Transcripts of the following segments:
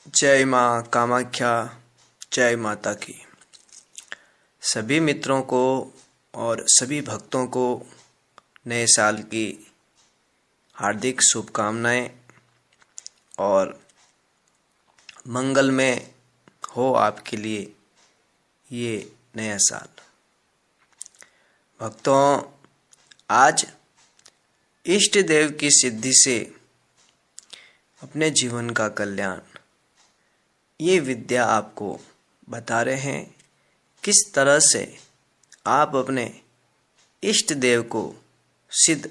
जय माँ कामाख्या, जय माता की। सभी मित्रों को और सभी भक्तों को नए साल की हार्दिक शुभकामनाएं और मंगलमय हो आपके लिए ये नया साल। भक्तों, आज इष्ट देव की सिद्धि से अपने जीवन का कल्याण ये विद्या आपको बता रहे हैं किस तरह से आप अपने इष्ट देव को सिद्ध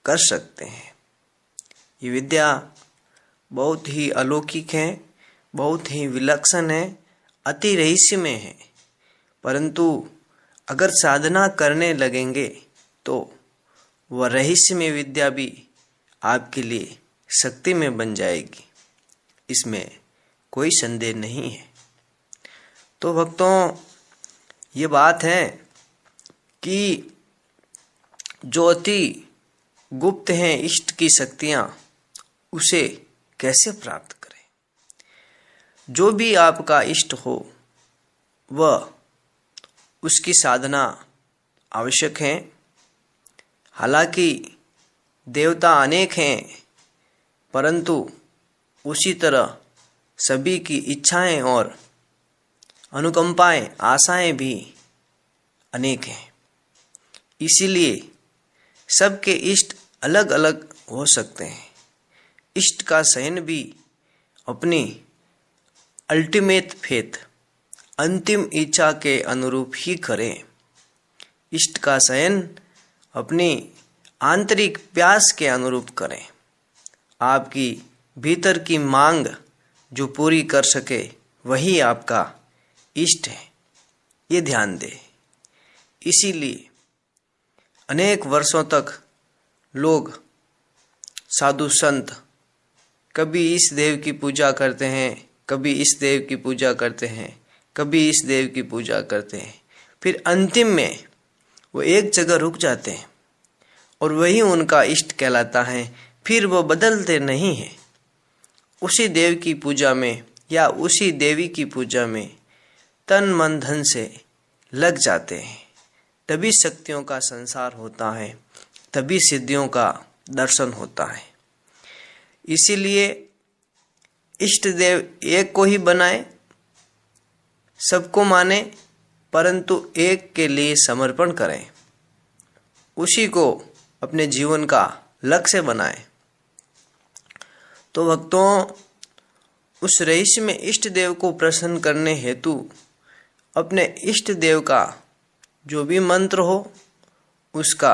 कर सकते हैं। ये विद्या बहुत ही अलौकिक है, बहुत ही विलक्षण है, अति रहस्यमय है। परंतु अगर साधना करने लगेंगे तो वह रहस्यमय विद्या भी आपके लिए शक्ति में बन जाएगी, इसमें कोई संदेह नहीं है। तो भक्तों, ये बात है कि जो अति गुप्त हैं इष्ट की शक्तियाँ, उसे कैसे प्राप्त करें। जो भी आपका इष्ट हो वह उसकी साधना आवश्यक है। हालांकि देवता अनेक हैं, परंतु उसी तरह सभी की इच्छाएं और अनुकंपाएं, आशाएं भी अनेक हैं। इसीलिए सबके इष्ट अलग अलग हो सकते हैं। इष्ट का चयन भी अपनी अल्टीमेट फेथ, अंतिम इच्छा के अनुरूप ही करें। इष्ट का चयन अपनी आंतरिक प्यास के अनुरूप करें। आपकी भीतर की मांग जो पूरी कर सके वही आपका इष्ट है, ये ध्यान दें। इसीलिए अनेक वर्षों तक लोग, साधु संत, कभी इस देव की पूजा करते हैं, कभी इस देव की पूजा करते हैं, कभी इस देव की पूजा करते हैं। फिर अंतिम में वो एक जगह रुक जाते हैं और वही उनका इष्ट कहलाता है। फिर वो बदलते नहीं हैं। उसी देव की पूजा में या उसी देवी की पूजा में तन मन धन से लग जाते हैं। तभी शक्तियों का संसार होता है, तभी सिद्धियों का दर्शन होता है। इसीलिए इष्ट देव एक को ही बनाए, सबको माने, परंतु एक के लिए समर्पण करें, उसी को अपने जीवन का लक्ष्य बनाएं। तो भक्तों, उस रहस्य में इष्ट देव को प्रसन्न करने हेतु अपने इष्ट देव का जो भी मंत्र हो उसका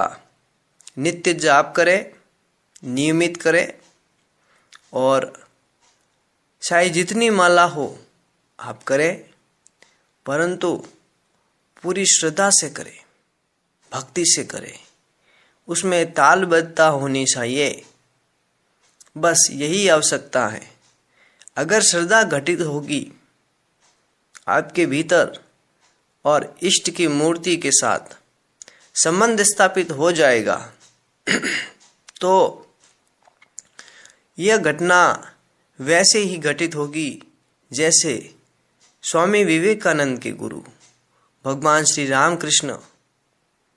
नित्य जाप करें, नियमित करें, और चाहे जितनी माला हो आप करें, परंतु पूरी श्रद्धा से करें, भक्ति से करें। उसमें तालबद्धता होनी चाहिए, बस यही आवश्यकता है। अगर श्रद्धा घटित होगी आपके भीतर और इष्ट की मूर्ति के साथ संबंध स्थापित हो जाएगा तो यह घटना वैसे ही घटित होगी जैसे स्वामी विवेकानंद के गुरु भगवान श्री रामकृष्ण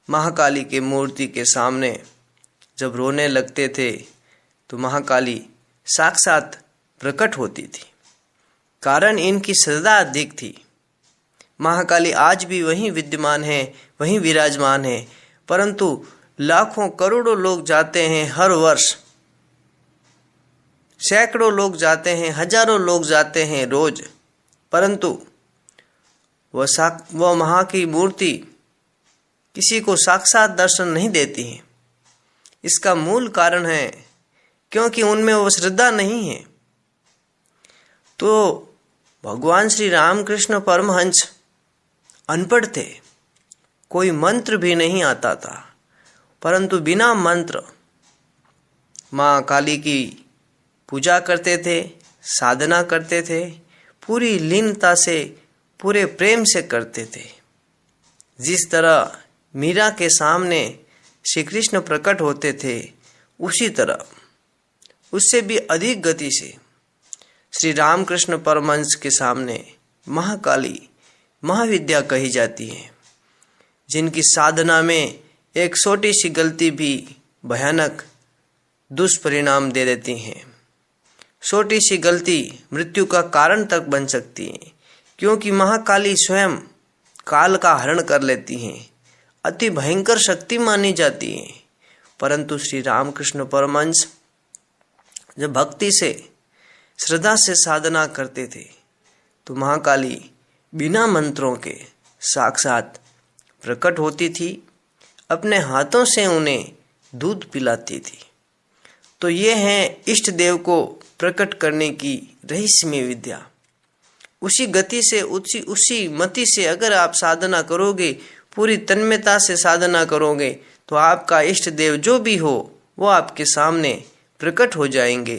महाकाली के मूर्ति के सामने जब रोने लगते थे तो महाकाली साक्षात प्रकट होती थी। कारण इनकी श्रद्धा अधिक थी। महाकाली आज भी वहीं विद्यमान है, वहीं विराजमान है, परंतु लाखों करोड़ों लोग जाते हैं हर वर्ष, सैकड़ों लोग जाते हैं, हजारों लोग जाते हैं रोज, परंतु वह महा की मूर्ति किसी को साक्षात दर्शन नहीं देती है। इसका मूल कारण है क्योंकि उनमें वो श्रद्धा नहीं है। तो भगवान श्री रामकृष्ण परमहंस अनपढ़ थे, कोई मंत्र भी नहीं आता था, परंतु बिना मंत्र माँ काली की पूजा करते थे, साधना करते थे, पूरी लीनता से, पूरे प्रेम से करते थे। जिस तरह मीरा के सामने श्री कृष्ण प्रकट होते थे, उसी तरह उससे भी अधिक गति से श्री रामकृष्ण परमहंस के सामने महाकाली महाविद्या कही जाती है, जिनकी साधना में एक छोटी सी गलती भी भयानक दुष्परिणाम दे देती है। छोटी सी गलती मृत्यु का कारण तक बन सकती है, क्योंकि महाकाली स्वयं काल का हरण कर लेती हैं, अति भयंकर शक्ति मानी जाती है। परंतु श्री रामकृष्ण परमहंस जब भक्ति से श्रद्धा से साधना करते थे तो महाकाली बिना मंत्रों के साक्षात प्रकट होती थी, अपने हाथों से उन्हें दूध पिलाती थी। तो ये है इष्ट देव को प्रकट करने की रहस्यमय विद्या। उसी गति से उसी मति से अगर आप साधना करोगे, पूरी तन्मयता से साधना करोगे, तो आपका इष्ट देव जो भी हो वो आपके सामने प्रकट हो जाएंगे,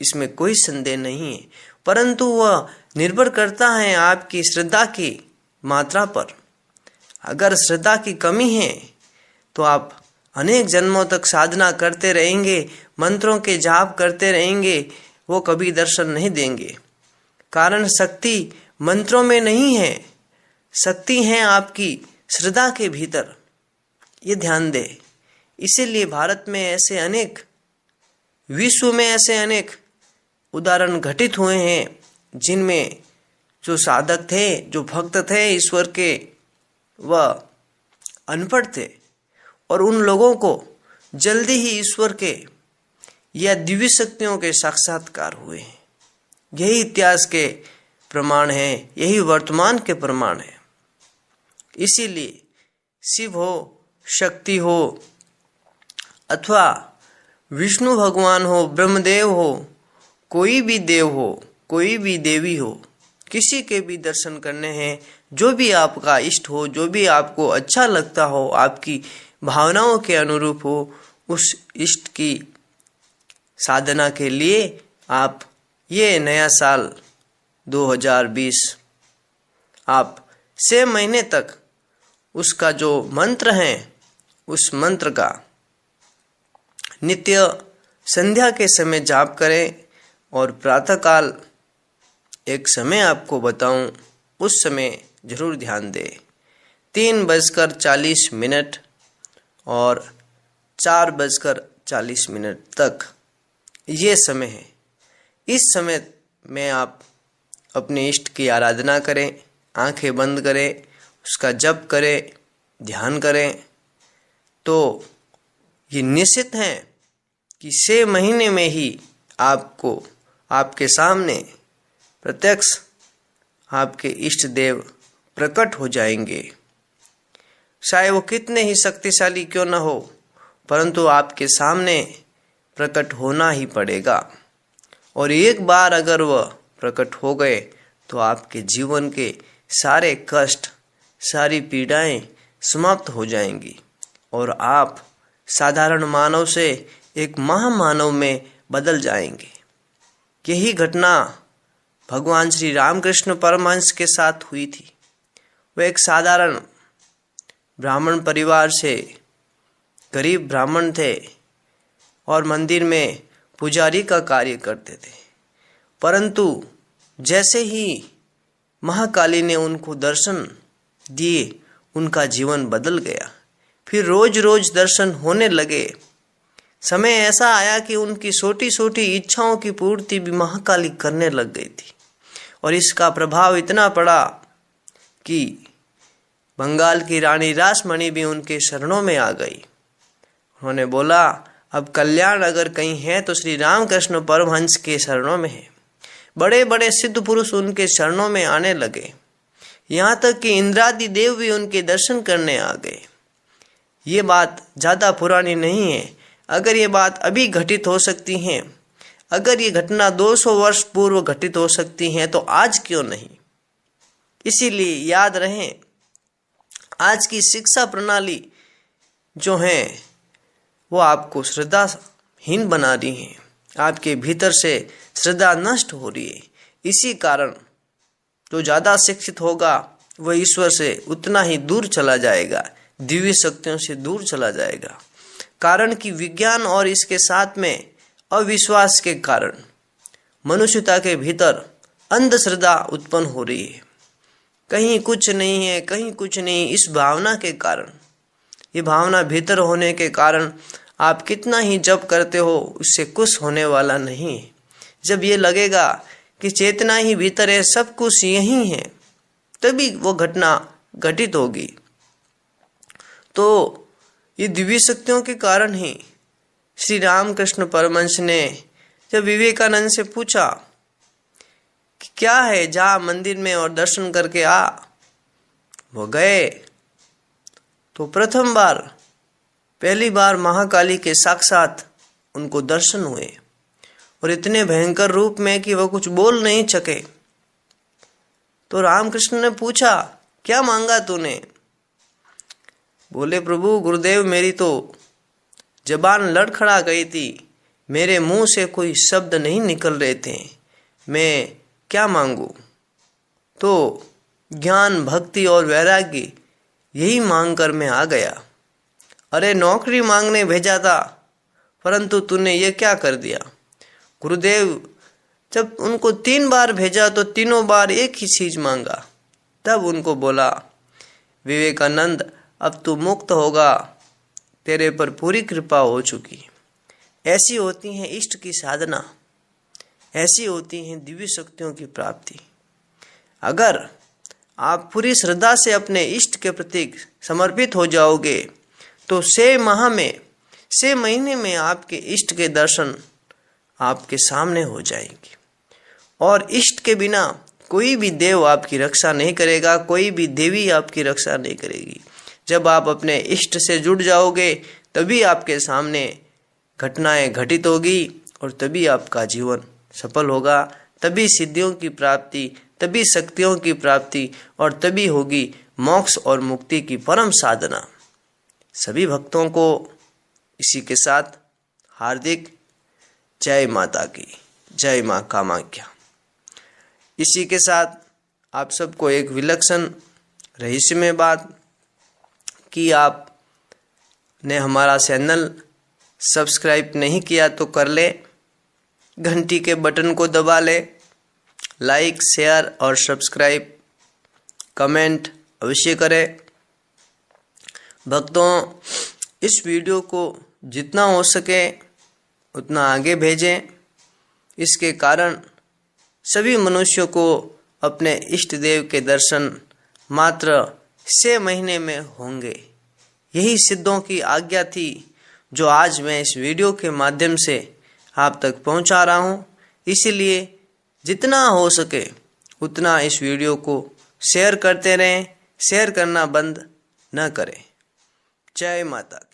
इसमें कोई संदेह नहीं है। परंतु वह निर्भर करता है आपकी श्रद्धा की मात्रा पर। अगर श्रद्धा की कमी है तो आप अनेक जन्मों तक साधना करते रहेंगे, मंत्रों के जाप करते रहेंगे, वो कभी दर्शन नहीं देंगे। कारण शक्ति मंत्रों में नहीं है, शक्ति है आपकी श्रद्धा के भीतर, ये ध्यान दे। इसीलिए भारत में ऐसे अनेक, विश्व में ऐसे अनेक उदाहरण घटित हुए हैं, जिनमें जो साधक थे, जो भक्त थे ईश्वर के, वह अनपढ़ थे और उन लोगों को जल्दी ही ईश्वर के या दिव्य शक्तियों के साक्षात्कार हुए हैं। यही इतिहास के प्रमाण हैं, यही वर्तमान के प्रमाण हैं। इसीलिए शिव हो, शक्ति हो, अथवा विष्णु भगवान हो, ब्रह्मदेव हो, कोई भी देव हो, कोई भी देवी हो, किसी के भी दर्शन करने हैं, जो भी आपका इष्ट हो, जो भी आपको अच्छा लगता हो, आपकी भावनाओं के अनुरूप हो, उस इष्ट की साधना के लिए आप ये नया साल 2020 आप 6 महीने तक उसका जो मंत्र है, उस मंत्र का नित्य संध्या के समय जाप करें और प्रातःकाल एक समय आपको बताऊं, उस समय जरूर ध्यान दें। 3:40 और 4:40 तक ये समय है। इस समय में आप अपने इष्ट की आराधना करें, आंखें बंद करें, उसका जप करें, ध्यान करें, तो ये निश्चित है कि 6 महीने में ही आपको आपके सामने प्रत्यक्ष आपके इष्ट देव प्रकट हो जाएंगे। चाहे वो कितने ही शक्तिशाली क्यों न हो, परंतु आपके सामने प्रकट होना ही पड़ेगा। और एक बार अगर वह प्रकट हो गए तो आपके जीवन के सारे कष्ट, सारी पीड़ाएं समाप्त हो जाएंगी और आप साधारण मानव से एक महामानव में बदल जाएंगे। यही घटना भगवान श्री रामकृष्ण परमहंस के साथ हुई थी। वह एक साधारण ब्राह्मण परिवार से, गरीब ब्राह्मण थे और मंदिर में पुजारी का कार्य करते थे। परंतु जैसे ही महाकाली ने उनको दर्शन दिए, उनका जीवन बदल गया। फिर रोज रोज दर्शन होने लगे। समय ऐसा आया कि उनकी छोटी छोटी इच्छाओं की पूर्ति भी महाकाली करने लग गई थी और इसका प्रभाव इतना पड़ा कि बंगाल की रानी रासमणि भी उनके शरणों में आ गई। उन्होंने बोला, अब कल्याण अगर कहीं है तो श्री रामकृष्ण परमहंस के शरणों में है। बड़े बड़े सिद्ध पुरुष उनके शरणों में आने लगे, यहाँ तक कि इंद्रादि देव भी उनके दर्शन करने आ गए। ये बात ज़्यादा पुरानी नहीं है। अगर ये बात अभी घटित हो सकती है, अगर ये घटना 200 वर्ष पूर्व घटित हो सकती है, तो आज क्यों नहीं। इसीलिए याद रहे, आज की शिक्षा प्रणाली जो है वो आपको श्रद्धाहीन बना रही है, आपके भीतर से श्रद्धा नष्ट हो रही है। इसी कारण जो ज़्यादा शिक्षित होगा वह ईश्वर से उतना ही दूर चला जाएगा, दिव्य शक्तियों से दूर चला जाएगा। कारण कि विज्ञान और इसके साथ में अविश्वास के कारण मनुष्यता के भीतर अंधश्रद्धा उत्पन्न हो रही है। कहीं कुछ नहीं है, कहीं कुछ नहीं, इस भावना के कारण, ये भावना भीतर होने के कारण आप कितना ही जप करते हो उससे कुछ होने वाला नहीं है। जब ये लगेगा कि चेतना ही भीतर है, सब कुछ यही है, तभी वो घटना घटित होगी। तो ये दिव्य शक्तियों के कारण ही श्री रामकृष्ण परमहंस ने जब विवेकानंद से पूछा कि क्या है, जा मंदिर में और दर्शन करके आ, वो गए तो पहली बार महाकाली के साक्षात उनको दर्शन हुए और इतने भयंकर रूप में कि वह कुछ बोल नहीं सके। तो रामकृष्ण ने पूछा, क्या मांगा तूने? बोले, प्रभु गुरुदेव, मेरी तो जबान लड़खड़ा गई थी, मेरे मुंह से कोई शब्द नहीं निकल रहे थे, मैं क्या मांगू? तो ज्ञान, भक्ति और वैराग्य यही मांग कर मैं आ गया। अरे नौकरी मांगने भेजा था, परंतु तूने ये क्या कर दिया? गुरुदेव, जब उनको 3 बार भेजा तो तीनों बार एक ही चीज मांगा। तब उनको बोला, विवेकानंद, अब तू मुक्त होगा, तेरे पर पूरी कृपा हो चुकी। ऐसी होती है इष्ट की साधना, ऐसी होती है दिव्य शक्तियों की प्राप्ति। अगर आप पूरी श्रद्धा से अपने इष्ट के प्रति समर्पित हो जाओगे तो 6 महीने में आपके इष्ट के दर्शन आपके सामने हो जाएंगे। और इष्ट के बिना कोई भी देव आपकी रक्षा नहीं करेगा, कोई भी देवी आपकी रक्षा नहीं करेगी। जब आप अपने इष्ट से जुड़ जाओगे तभी आपके सामने घटनाएं घटित होगी और तभी आपका जीवन सफल होगा, तभी सिद्धियों की प्राप्ति, तभी शक्तियों की प्राप्ति और तभी होगी मोक्ष और मुक्ति की परम साधना। सभी भक्तों को इसी के साथ हार्दिक जय माता की, जय माँ कामाख्या। इसी के साथ आप सबको एक विलक्षण रहस्यमय बात कि आपने हमारा चैनल सब्सक्राइब नहीं किया तो कर ले, घंटी के बटन को दबा ले, लाइक, शेयर और सब्सक्राइब, कमेंट अवश्य करें। भक्तों, इस वीडियो को जितना हो सके उतना आगे भेजें। इसके कारण सभी मनुष्यों को अपने इष्ट देव के दर्शन मात्र 6 महीने में होंगे। यही सिद्धों की आज्ञा थी जो आज मैं इस वीडियो के माध्यम से आप तक पहुंचा रहा हूं। इसीलिए जितना हो सके उतना इस वीडियो को शेयर करते रहें, शेयर करना बंद न करें। जय माता।